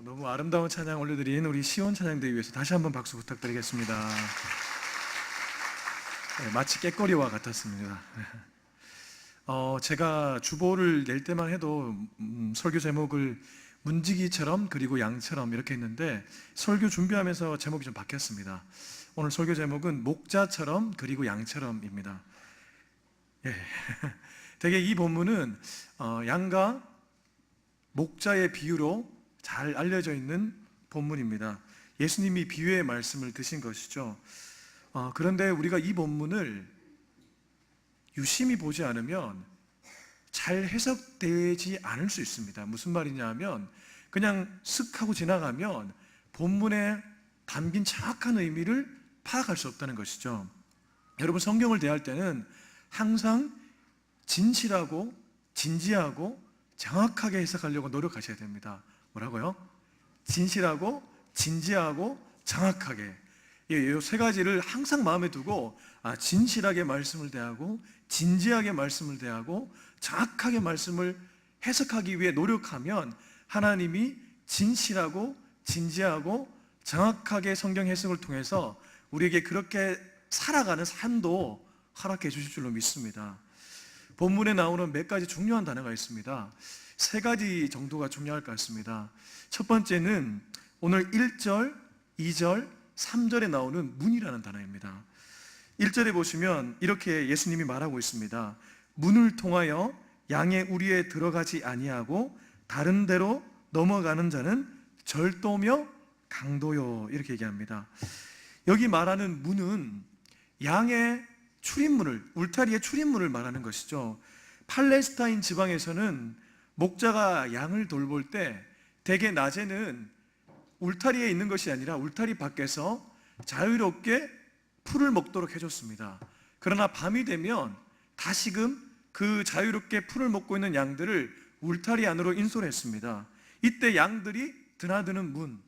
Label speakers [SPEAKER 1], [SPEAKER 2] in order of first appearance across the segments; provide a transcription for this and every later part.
[SPEAKER 1] 너무 아름다운 찬양 올려드린 우리 시온 찬양대회 위해서 다시 한번 박수 부탁드리겠습니다. 네, 마치 깨거리와 같았습니다. 제가 주보를 낼 때만 해도 설교 제목을 문지기처럼 그리고 양처럼 이렇게 했는데 설교 준비하면서 제목이 좀 바뀌었습니다. 오늘 설교 제목은 목자처럼 그리고 양처럼입니다. 예. 되게 이 본문은 양과 목자의 비유로 잘 알려져 있는 본문입니다. 예수님이 비유의 말씀을 드신 것이죠. 그런데 우리가 이 본문을 유심히 보지 않으면 잘 해석되지 않을 수 있습니다. 무슨 말이냐 하면 그냥 쓱 하고 지나가면 본문에 담긴 정확한 의미를 파악할 수 없다는 것이죠. 여러분, 성경을 대할 때는 항상 진실하고 진지하고 정확하게 해석하려고 노력하셔야 됩니다. 뭐라고요? 진실하고 진지하고 정확하게. 이 세 가지를 항상 마음에 두고 진실하게 말씀을 대하고 진지하게 말씀을 대하고 정확하게 말씀을 해석하기 위해 노력하면 하나님이 진실하고 진지하고 정확하게 성경 해석을 통해서 우리에게 그렇게 살아가는 삶도 허락해 주실 줄로 믿습니다. 본문에 나오는 몇 가지 중요한 단어가 있습니다. 세 가지 정도가 중요할 것 같습니다. 첫 번째는 오늘 1절, 2절, 3절에 나오는 문이라는 단어입니다. 1절에 보시면 이렇게 예수님이 말하고 있습니다. 문을 통하여 양의 우리에 들어가지 아니하고 다른 데로 넘어가는 자는 절도며 강도요, 이렇게 얘기합니다. 여기 말하는 문은 양의 출입문을, 울타리의 출입문을 말하는 것이죠. 팔레스타인 지방에서는 목자가 양을 돌볼 때 대개 낮에는 울타리에 있는 것이 아니라 울타리 밖에서 자유롭게 풀을 먹도록 해줬습니다. 그러나 밤이 되면 다시금 그 자유롭게 풀을 먹고 있는 양들을 울타리 안으로 인솔했습니다. 이때 양들이 드나드는 문,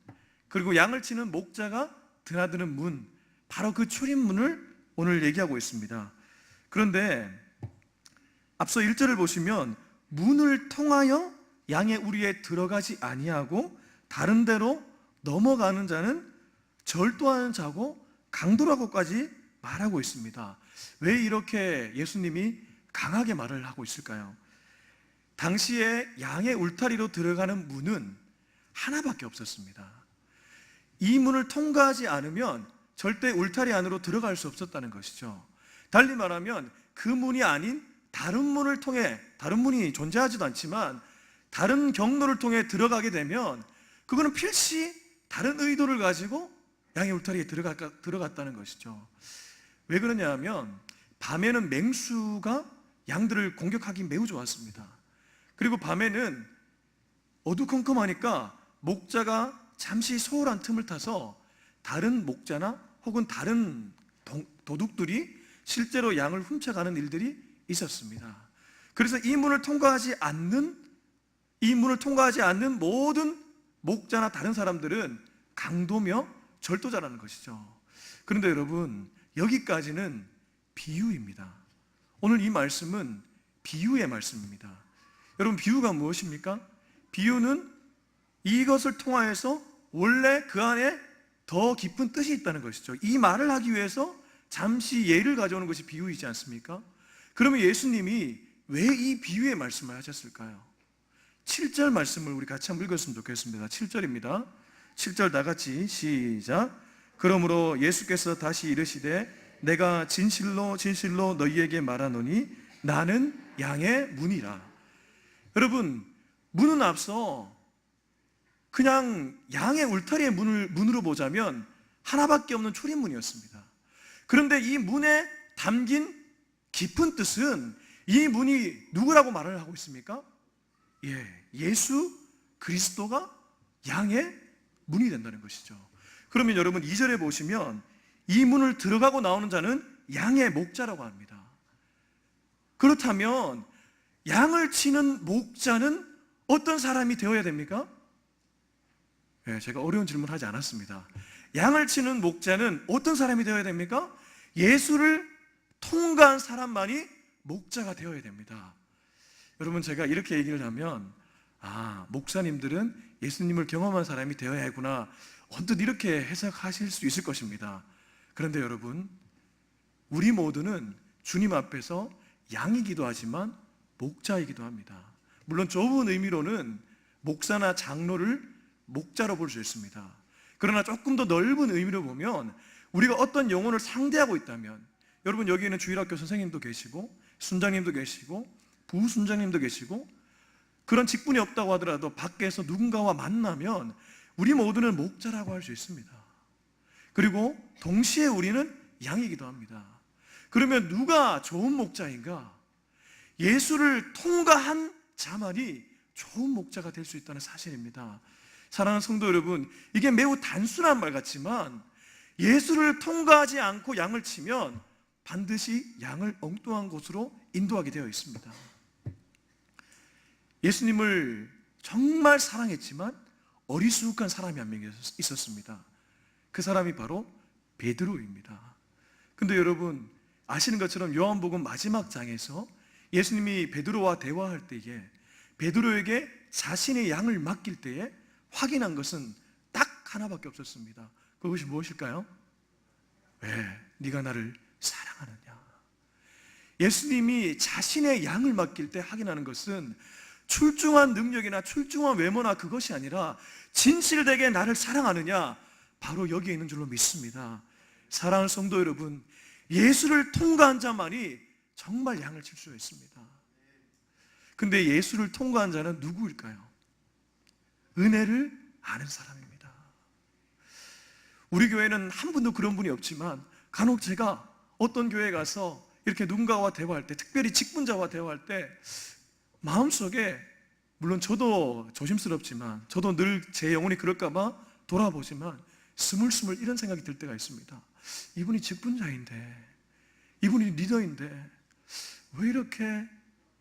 [SPEAKER 1] 그리고 양을 치는 목자가 드나드는 문, 바로 그 출입문을 오늘 얘기하고 있습니다. 그런데 앞서 1절을 보시면 문을 통하여 양의 우리에 들어가지 아니하고 다른 데로 넘어가는 자는 절도하는 자고 강도라고까지 말하고 있습니다. 왜 이렇게 예수님이 강하게 말을 하고 있을까요? 당시에 양의 울타리로 들어가는 문은 하나밖에 없었습니다. 이 문을 통과하지 않으면 절대 울타리 안으로 들어갈 수 없었다는 것이죠. 달리 말하면 그 문이 아닌 다른 문을 통해, 다른 문이 존재하지도 않지만 다른 경로를 통해 들어가게 되면 그거는 필시 다른 의도를 가지고 양의 울타리에 들어갔다는 것이죠. 왜 그러냐 하면 밤에는 맹수가 양들을 공격하기 매우 좋았습니다. 그리고 밤에는 어두컴컴하니까 목자가 잠시 소홀한 틈을 타서 다른 목자나 혹은 다른 도둑들이 실제로 양을 훔쳐가는 일들이 있었습니다. 그래서 이 문을 통과하지 않는 모든 목자나 다른 사람들은 강도며 절도자라는 것이죠. 그런데 여러분, 여기까지는 비유입니다. 오늘 이 말씀은 비유의 말씀입니다. 여러분, 비유가 무엇입니까? 비유는 이것을 통하여서 원래 그 안에 더 깊은 뜻이 있다는 것이죠. 이 말을 하기 위해서 잠시 예를 가져오는 것이 비유이지 않습니까? 그러면 예수님이 왜 이 비유의 말씀을 하셨을까요? 7절 말씀을 우리 같이 한번 읽었으면 좋겠습니다. 7절입니다. 7절 다 같이 시작. 그러므로 예수께서 다시 이르시되 내가 진실로 진실로 너희에게 말하노니 나는 양의 문이라. 여러분, 문은 앞서 그냥 양의 울타리의 문으로 보자면 하나밖에 없는 출입문이었습니다. 그런데 이 문에 담긴 깊은 뜻은 이 문이 누구라고 말을 하고 있습니까? 예수 그리스도가 양의 문이 된다는 것이죠. 그러면 여러분 2절에 보시면 이 문을 들어가고 나오는 자는 양의 목자라고 합니다. 그렇다면 양을 치는 목자는 어떤 사람이 되어야 됩니까? 제가 어려운 질문 하지 않았습니다. 양을 치는 목자는 어떤 사람이 되어야 됩니까? 예수를 통과한 사람만이 목자가 되어야 됩니다. 여러분, 제가 이렇게 얘기를 하면 목사님들은 예수님을 경험한 사람이 되어야 하구나, 언뜻 이렇게 해석하실 수 있을 것입니다. 그런데 여러분, 우리 모두는 주님 앞에서 양이기도 하지만 목자이기도 합니다. 물론 좁은 의미로는 목사나 장로를 목자로 볼 수 있습니다. 그러나 조금 더 넓은 의미로 보면 우리가 어떤 영혼을 상대하고 있다면, 여러분 여기에는 주일학교 선생님도 계시고 순장님도 계시고 부순장님도 계시고 그런 직분이 없다고 하더라도 밖에서 누군가와 만나면 우리 모두는 목자라고 할 수 있습니다. 그리고 동시에 우리는 양이기도 합니다. 그러면 누가 좋은 목자인가? 예수를 통과한 자만이 좋은 목자가 될 수 있다는 사실입니다. 사랑하는 성도 여러분, 이게 매우 단순한 말 같지만 예수를 통과하지 않고 양을 치면 반드시 양을 엉뚱한 곳으로 인도하게 되어 있습니다. 예수님을 정말 사랑했지만 어리숙한 사람이 한 명 있었습니다. 그 사람이 바로 베드로입니다. 근데 여러분 아시는 것처럼 요한복음 마지막 장에서 예수님이 베드로와 대화할 때에 베드로에게 자신의 양을 맡길 때에 확인한 것은 딱 하나밖에 없었습니다. 그것이 무엇일까요? 왜 네가 나를 사랑하느냐? 예수님이 자신의 양을 맡길 때 확인하는 것은 출중한 능력이나 출중한 외모나 그것이 아니라 진실되게 나를 사랑하느냐, 바로 여기에 있는 줄로 믿습니다. 사랑하는 성도 여러분, 예수를 통과한 자만이 정말 양을 칠 수 있습니다. 근데 예수를 통과한 자는 누구일까요? 은혜를 아는 사람입니다. 우리 교회는 한 분도 그런 분이 없지만 간혹 제가 어떤 교회에 가서 이렇게 누군가와 대화할 때, 특별히 직분자와 대화할 때 마음속에, 물론 저도 조심스럽지만 저도 늘 제 영혼이 그럴까 봐 돌아보지만 스물스물 이런 생각이 들 때가 있습니다. 이분이 직분자인데, 이분이 리더인데 왜 이렇게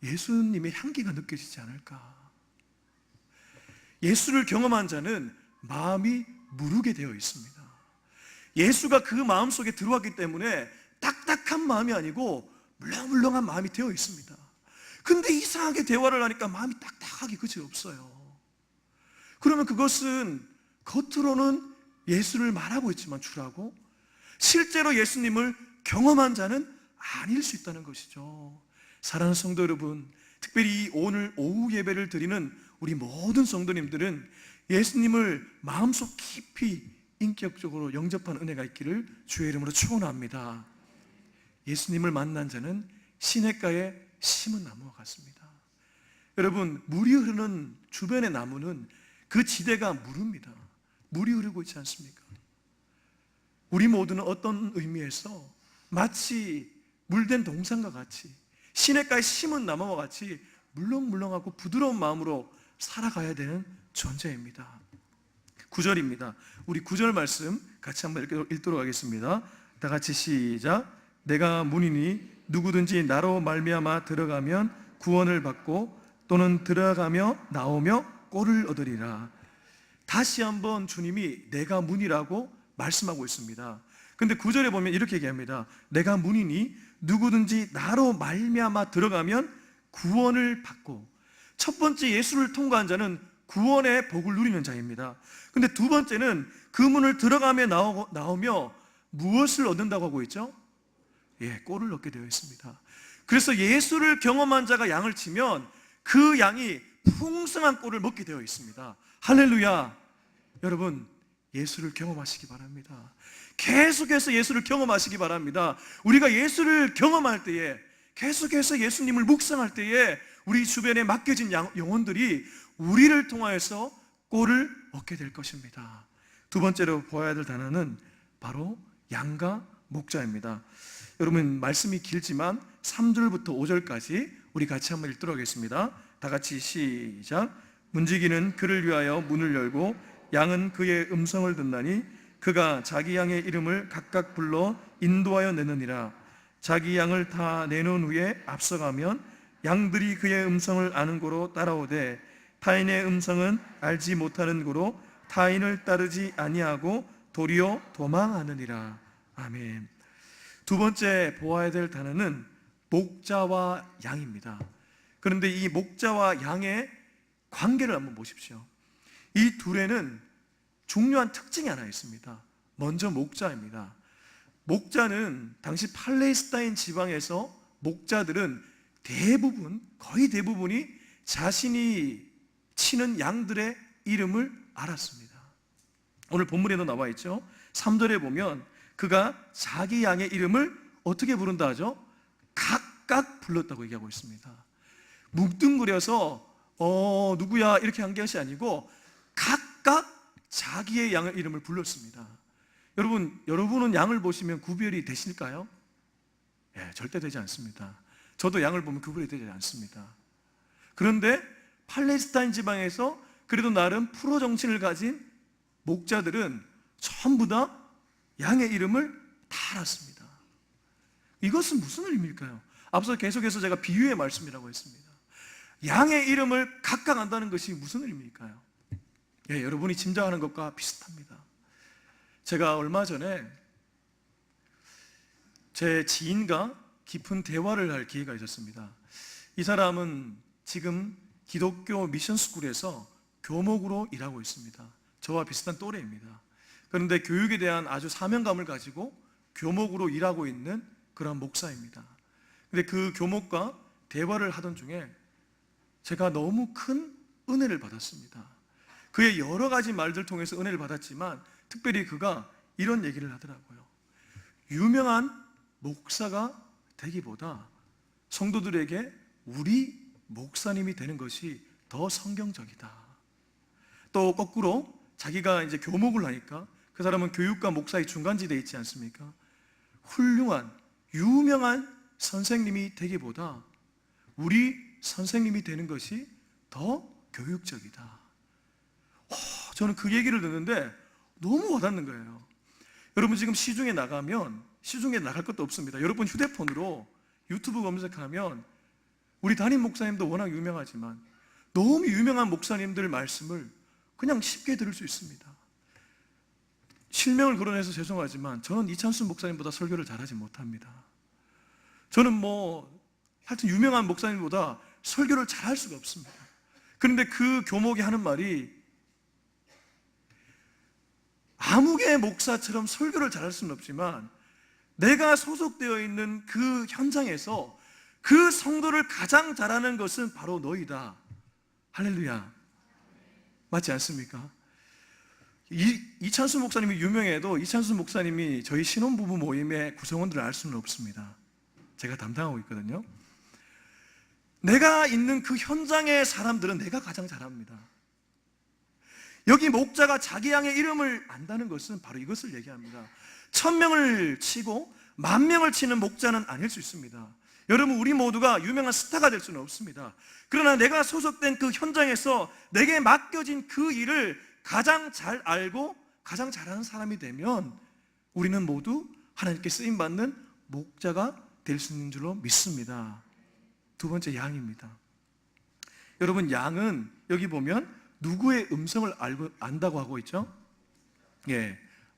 [SPEAKER 1] 예수님의 향기가 느껴지지 않을까? 예수를 경험한 자는 마음이 무르게 되어 있습니다. 예수가 그 마음속에 들어왔기 때문에 딱딱한 마음이 아니고 물렁물렁한 마음이 되어 있습니다. 근데 이상하게 대화를 하니까 마음이 딱딱하게 그치 없어요. 그러면 그것은 겉으로는 예수를 말하고 있지만 주라고 실제로 예수님을 경험한 자는 아닐 수 있다는 것이죠. 사랑하는 성도 여러분, 특별히 오늘 오후 예배를 드리는 우리 모든 성도님들은 예수님을 마음속 깊이 인격적으로 영접한 은혜가 있기를 주의 이름으로 축원합니다. 예수님을 만난 자는 시냇가에 심은 나무와 같습니다. 여러분, 물이 흐르는 주변의 나무는 그 지대가 무릅니다. 물이 흐르고 있지 않습니까? 우리 모두는 어떤 의미에서 마치 물된 동산과 같이 시냇가에 심은 나무와 같이 물렁물렁하고 부드러운 마음으로 살아가야 되는 존재입니다. 9절입니다. 우리 9절 말씀 같이 한번 읽도록 하겠습니다. 다 같이 시작. 내가 문이니 누구든지 나로 말미암아 들어가면 구원을 받고 또는 들어가며 나오며 꼴을 얻으리라. 다시 한번 주님이 내가 문이라고 말씀하고 있습니다. 근데 9절에 보면 이렇게 얘기합니다. 내가 문이니 누구든지 나로 말미암아 들어가면 구원을 받고. 첫 번째 예수를 통과한 자는 구원의 복을 누리는 자입니다. 근데 두 번째는 그 문을 들어가며 나오며 무엇을 얻는다고 하고 있죠? 꼴을 얻게 되어 있습니다. 그래서 예수를 경험한 자가 양을 치면 그 양이 풍성한 꼴을 먹게 되어 있습니다. 할렐루야. 여러분, 예수를 경험하시기 바랍니다. 계속해서 예수를 경험하시기 바랍니다. 우리가 예수를 경험할 때에, 계속해서 예수님을 묵상할 때에 우리 주변에 맡겨진 영혼들이 우리를 통하여서 꼴을 얻게 될 것입니다. 두 번째로 보아야 될 단어는 바로 양과 목자입니다. 여러분, 말씀이 길지만 3절부터 5절까지 우리 같이 한번 읽도록 하겠습니다. 다 같이 시작. 문지기는 그를 위하여 문을 열고 양은 그의 음성을 듣나니 그가 자기 양의 이름을 각각 불러 인도하여 내느니라. 자기 양을 다 내놓은 후에 앞서가면 양들이 그의 음성을 아는 고로 따라오되 타인의 음성은 알지 못하는 고로 타인을 따르지 아니하고 도리어 도망하느니라. 아멘. 두 번째 보아야 될 단어는 목자와 양입니다. 그런데 이 목자와 양의 관계를 한번 보십시오. 이 둘에는 중요한 특징이 하나 있습니다. 먼저 목자입니다. 목자는 당시 팔레스타인 지방에서 목자들은 거의 대부분이 자신이 치는 양들의 이름을 알았습니다. 오늘 본문에도 나와 있죠. 3절에 보면 그가 자기 양의 이름을 어떻게 부른다 하죠? 각각 불렀다고 얘기하고 있습니다. 뭉뚱그려서 누구야 이렇게 한 것이 아니고 각각 자기의 양의 이름을 불렀습니다. 여러분은 양을 보시면 구별이 되실까요? 절대 되지 않습니다. 저도 양을 보면 구별이 되지 않습니다. 그런데 팔레스타인 지방에서 그래도 나름 프로 정신을 가진 목자들은 전부 다 양의 이름을 다 알았습니다. 이것은 무슨 의미일까요? 앞서 계속해서 제가 비유의 말씀이라고 했습니다. 양의 이름을 각각 안다는 것이 무슨 의미일까요? 여러분이 짐작하는 것과 비슷합니다. 제가 얼마 전에 제 지인과 깊은 대화를 할 기회가 있었습니다. 이 사람은 지금 기독교 미션스쿨에서 교목으로 일하고 있습니다. 저와 비슷한 또래입니다. 그런데 교육에 대한 아주 사명감을 가지고 교목으로 일하고 있는 그런 목사입니다. 근데 그 교목과 대화를 하던 중에 제가 너무 큰 은혜를 받았습니다. 그의 여러 가지 말들 통해서 은혜를 받았지만 특별히 그가 이런 얘기를 하더라고요. 유명한 목사가 되기보다 성도들에게 우리 목사님이 되는 것이 더 성경적이다. 또 거꾸로 자기가 이제 교목을 하니까 그 사람은 교육과 목사의 중간지대에 있지 않습니까? 훌륭한 유명한 선생님이 되기보다 우리 선생님이 되는 것이 더 교육적이다. 저는 그 얘기를 듣는데 너무 와닿는 거예요. 여러분 지금 시중에 나갈 것도 없습니다. 여러분 휴대폰으로 유튜브 검색하면 우리 담임 목사님도 워낙 유명하지만 너무 유명한 목사님들 말씀을 그냥 쉽게 들을 수 있습니다. 실명을 거론해서 죄송하지만 저는 이찬수 목사님보다 설교를 잘하지 못합니다. 저는 하여튼 유명한 목사님보다 설교를 잘할 수가 없습니다. 그런데 그 교목이 하는 말이 아무개 목사처럼 설교를 잘할 수는 없지만 내가 소속되어 있는 그 현장에서 그 성도를 가장 잘하는 것은 바로 너희다. 할렐루야. 맞지 않습니까? 이찬수 목사님이 유명해도 이찬수 목사님이 저희 신혼부부 모임의 구성원들을 알 수는 없습니다. 제가 담당하고 있거든요. 내가 있는 그 현장의 사람들은 내가 가장 잘합니다. 여기 목자가 자기 양의 이름을 안다는 것은 바로 이것을 얘기합니다. 1000명을 치고 10,000명을 치는 목자는 아닐 수 있습니다. 여러분 우리 모두가 유명한 스타가 될 수는 없습니다. 그러나 내가 소속된 그 현장에서 내게 맡겨진 그 일을 가장 잘 알고 가장 잘하는 사람이 되면 우리는 모두 하나님께 쓰임받는 목자가 될 수 있는 줄로 믿습니다. 두 번째, 양입니다. 여러분 양은 여기 보면 누구의 음성을 안다고 하고 있죠?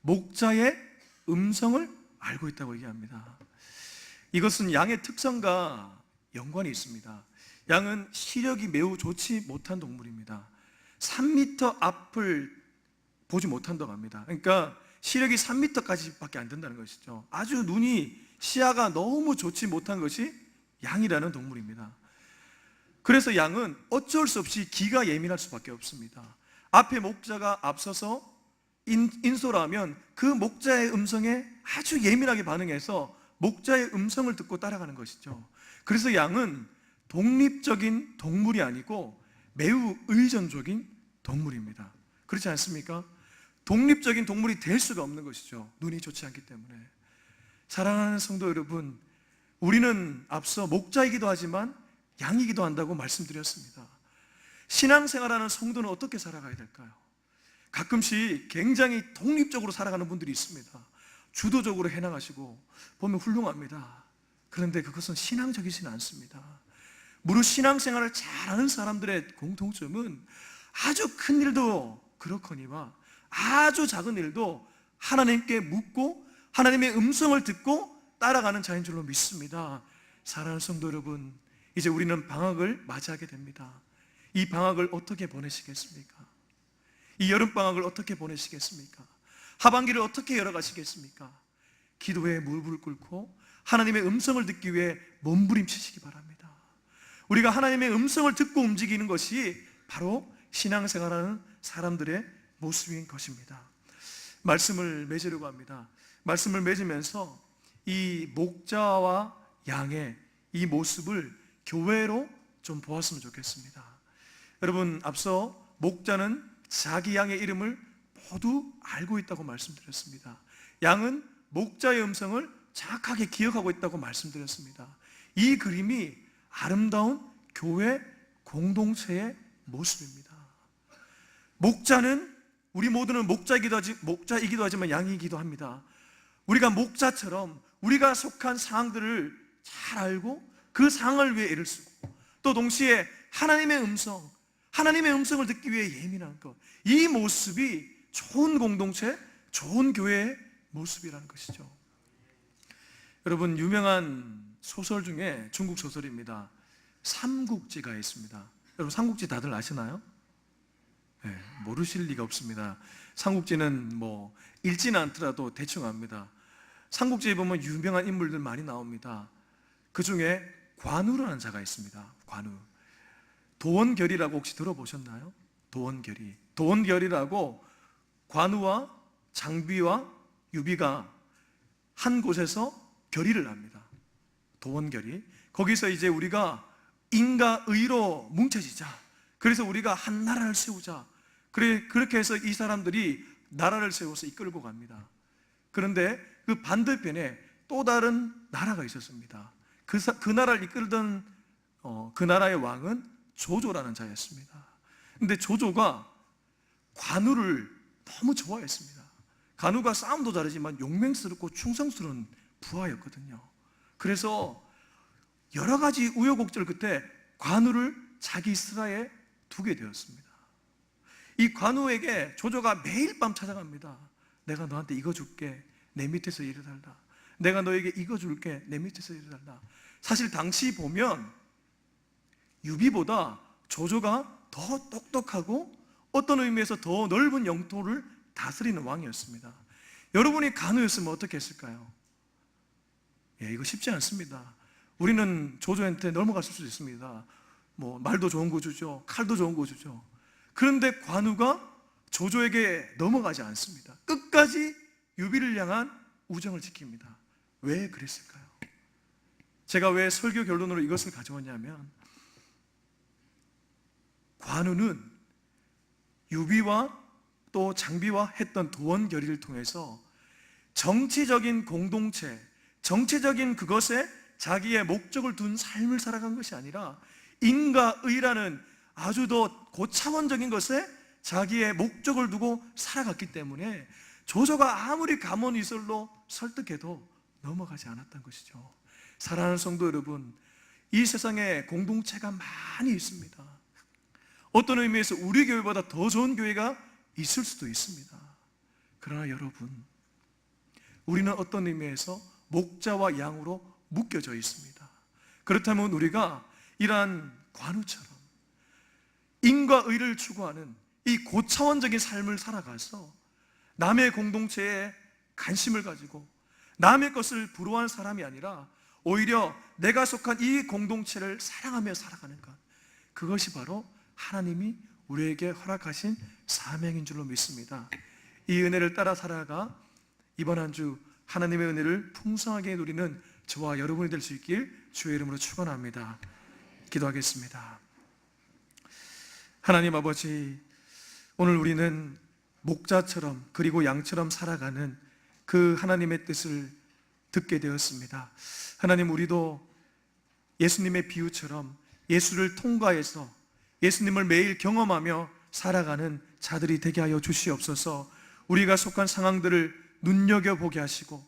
[SPEAKER 1] 목자의 음성을 알고 있다고 얘기합니다. 이것은 양의 특성과 연관이 있습니다. 양은 시력이 매우 좋지 못한 동물입니다. 3m 앞을 보지 못한다고 합니다. 그러니까 시력이 3m까지밖에 안 된다는 것이죠. 아주 시야가 너무 좋지 못한 것이 양이라는 동물입니다. 그래서 양은 어쩔 수 없이 귀가 예민할 수밖에 없습니다. 앞에 목자가 앞서서 인솔하면 그 목자의 음성에 아주 예민하게 반응해서 목자의 음성을 듣고 따라가는 것이죠. 그래서 양은 독립적인 동물이 아니고 매우 의존적인 동물입니다. 그렇지 않습니까? 독립적인 동물이 될 수가 없는 것이죠. 눈이 좋지 않기 때문에. 사랑하는 성도 여러분, 우리는 앞서 목자이기도 하지만 양이기도 한다고 말씀드렸습니다. 신앙생활하는 성도는 어떻게 살아가야 될까요? 가끔씩 굉장히 독립적으로 살아가는 분들이 있습니다. 주도적으로 해나가시고 보면 훌륭합니다. 그런데 그것은 신앙적이지는 않습니다. 무릇 신앙생활을 잘하는 사람들의 공통점은 아주 큰 일도 그렇거니와 아주 작은 일도 하나님께 묻고 하나님의 음성을 듣고 따라가는 자인 줄로 믿습니다. 사랑하는 성도 여러분, 이제 우리는 방학을 맞이하게 됩니다. 이 방학을 어떻게 보내시겠습니까? 이 여름방학을 어떻게 보내시겠습니까? 하반기를 어떻게 열어가시겠습니까? 기도에 무릎을 꿇고 하나님의 음성을 듣기 위해 몸부림치시기 바랍니다. 우리가 하나님의 음성을 듣고 움직이는 것이 바로 신앙생활하는 사람들의 모습인 것입니다. 말씀을 맺으려고 합니다. 말씀을 맺으면서 이 목자와 양의 이 모습을 교회로 좀 보았으면 좋겠습니다. 여러분, 앞서 목자는 자기 양의 이름을 모두 알고 있다고 말씀드렸습니다. 양은 목자의 음성을 정확하게 기억하고 있다고 말씀드렸습니다. 이 그림이 아름다운 교회 공동체의 모습입니다. 목자는, 우리 모두는 목자이기도 하지만 양이기도 합니다. 우리가 목자처럼 우리가 속한 상황들을 잘 알고 그 상황을 위해 애를 쓰고, 또 동시에 하나님의 음성을 듣기 위해 예민한 것, 이 모습이 좋은 공동체, 좋은 교회의 모습이라는 것이죠. 여러분, 유명한 소설 중에 중국 소설입니다. 삼국지가 있습니다. 여러분, 삼국지 다들 아시나요? 네, 모르실 리가 없습니다. 삼국지는 뭐 읽지는 않더라도 대충 압니다. 삼국지에 보면 유명한 인물들 많이 나옵니다. 그 중에 관우라는 자가 있습니다. 관우. 도원결이라고 혹시 들어보셨나요? 도원결이라고 관우와 장비와 유비가 한 곳에서 결의를 합니다. 도원결의. 거기서 이제 우리가 인과 의로 뭉쳐지자. 그래서 우리가 한 나라를 세우자. 그렇게 해서 이 사람들이 나라를 세워서 이끌고 갑니다. 그런데 그 반대편에 또 다른 나라가 있었습니다. 그 나라를 이끌던 그 나라의 왕은 조조라는 자였습니다. 근데 조조가 관우를 너무 좋아했습니다. 관우가 싸움도 잘하지만 용맹스럽고 충성스러운 부하였거든요. 그래서 여러 가지 우여곡절 끝에 관우를 자기 스라에 두게 되었습니다. 이 관우에게 조조가 매일 밤 찾아갑니다. 내가 너한테 이거 줄게, 내 밑에서 일해달라. 내가 너에게 이거 줄게, 내 밑에서 일해달라. 사실 당시 보면 유비보다 조조가 더 똑똑하고 어떤 의미에서 더 넓은 영토를 다스리는 왕이었습니다. 여러분이 관우였으면 어떻게 했을까요? 이거 쉽지 않습니다. 우리는 조조한테 넘어갔을 수도 있습니다. 뭐 말도 좋은 거 주죠, 칼도 좋은 거 주죠. 그런데 관우가 조조에게 넘어가지 않습니다. 끝까지 유비를 향한 우정을 지킵니다. 왜 그랬을까요? 제가 왜 설교 결론으로 이것을 가져왔냐면, 관우는 유비와 또 장비와 했던 도원결의를 통해서 정치적인 공동체, 정치적인 그것에 자기의 목적을 둔 삶을 살아간 것이 아니라 인과 의라는 아주 더 고차원적인 것에 자기의 목적을 두고 살아갔기 때문에 조조가 아무리 가문이설로 설득해도 넘어가지 않았던 것이죠. 사랑하는 성도 여러분, 이 세상에 공동체가 많이 있습니다. 어떤 의미에서 우리 교회보다 더 좋은 교회가 있을 수도 있습니다. 그러나 여러분, 우리는 어떤 의미에서 목자와 양으로 묶여져 있습니다. 그렇다면 우리가 이러한 관우처럼 인과 의를 추구하는 이 고차원적인 삶을 살아가서 남의 공동체에 관심을 가지고 남의 것을 부러워하는 사람이 아니라 오히려 내가 속한 이 공동체를 사랑하며 살아가는 것, 그것이 바로 하나님이 우리에게 허락하신 사명인 줄로 믿습니다. 이 은혜를 따라 살아가 이번 한 주 하나님의 은혜를 풍성하게 누리는 저와 여러분이 될 수 있길 주의 이름으로 축원합니다. 기도하겠습니다. 하나님 아버지, 오늘 우리는 목자처럼 그리고 양처럼 살아가는 그 하나님의 뜻을 듣게 되었습니다. 하나님, 우리도 예수님의 비유처럼 예수를 통과해서 예수님을 매일 경험하며 살아가는 자들이 되게 하여 주시옵소서. 우리가 속한 상황들을 눈여겨보게 하시고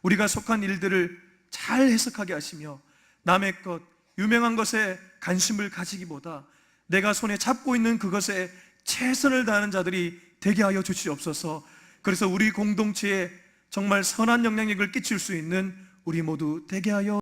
[SPEAKER 1] 우리가 속한 일들을 잘 해석하게 하시며 남의 것, 유명한 것에 관심을 가지기보다 내가 손에 잡고 있는 그것에 최선을 다하는 자들이 되게 하여 주시옵소서. 그래서 우리 공동체에 정말 선한 영향력을 끼칠 수 있는 우리 모두 되게 하여